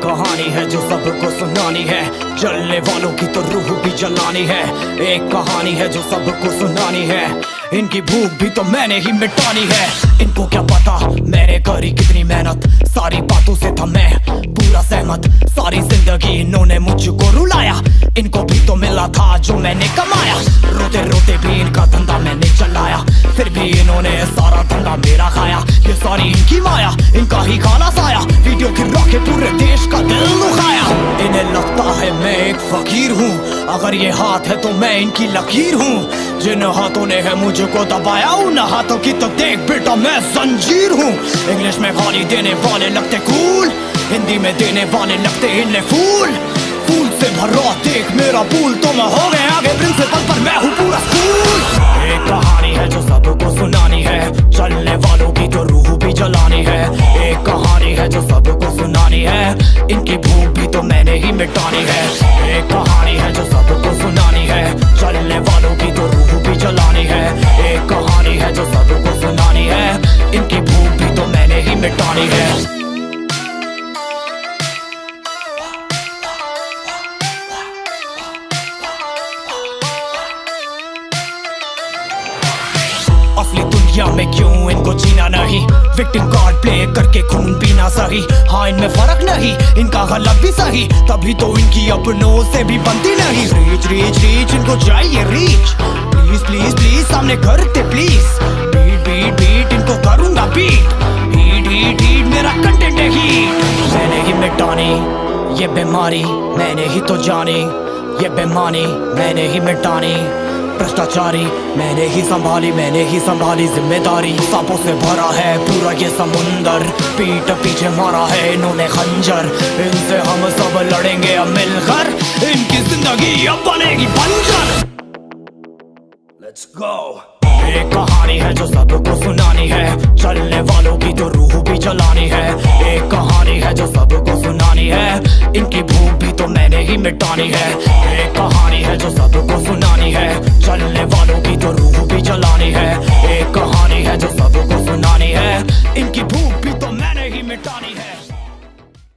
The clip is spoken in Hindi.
कहानी है जो सबको सुनानी है, जलने वालों की तो रूह भी जलानी है। एक कहानी है जो सबको सुनानी है, इनकी भूख भी तो मैंने ही मिटानी है। इनको क्या पता मैंने करी कितनी मेहनत, सारी बातों से था मैं पूरा सहमत। सारी जिंदगी इन्होंने मुझको रुलाया, इनको भी तो मिला था जो मैंने कमाया। रोते रोते भी इनका धंधा मैंने चलाया, फिर भी इन्होंने सारा धंधा मेरा खाया। ये सारी इनकी माया, इनका ही खाना साया, वीडियो गिरा के पूरे देश का दिल दुखाया। इन्हें लगता है मैं एक फकीर हूँ, अगर ये हाथ है तो मैं इनकी लकीर हूँ। जिन हाथों ने है मुझको दबाया, उन हाथों की तो देख बेटा मैं जंजीर हूँ। इंग्लिश में गाली देने वाले लगते कूल, हिंदी में देने वाले लगते इन्हें फूल। फूल से भरा देख मेरा पूल, तो मैं हो गया आगे प्रिंसिपल पर मैं हूँ पूरा स्कूल। एक कहानी है जो सबको सुनानी है, चलने वालों की तो रूह भी जलानी है। एक कहानी है जो सबको सुनानी है, इनकी भूख भी तो मैंने ही मिटानी है। एक कहानी है जो सबको सुनानी है, चलने वालों की तो रूह भी जलानी है। एक कहानी है जो सबको सुनानी है, इनकी भूख भी तो मैंने ही मिटानी है। असली दुनिया में क्यों इनको जीना नहीं, विक्टिम कार्ड प्ले करके खून पीना सही। हाँ इनमें फर्क नहीं, इनका गलत भी सही, तभी तो इनकी अपनों से भी बनती नहीं। रीच रीच रीच इनको चाहिए रीच, प्लीज प्लीज प्लीज सामने करते प्लीज। बीट बीट बीट इनको करूंगा बीट, हीट हीट हीट मेरा कंटेंट है हीट। मैंने ही मिटानी ये बीमारी, मैंने ही तो जानी ये बेमानी, मैंने ही मिटानी भ्रष्टाचारी। मैंने ही संभाली जिम्मेदारी। सांपों से भरा है पूरा ये समुंदर, पीठ पीछे मारा है इन्होंने खंजर। इनसे हम सब लड़ेंगे अब मिलकर, इनकी जिंदगी अब बनेगी बंजर। Let's go। एक कहानी है जो सबको सुनानी है, चलने वालों की तो रूह भी जलानी है। एक कहानी है जो सबको सुनानी है, इनकी भूख भी तो मैंने ही मिटानी है।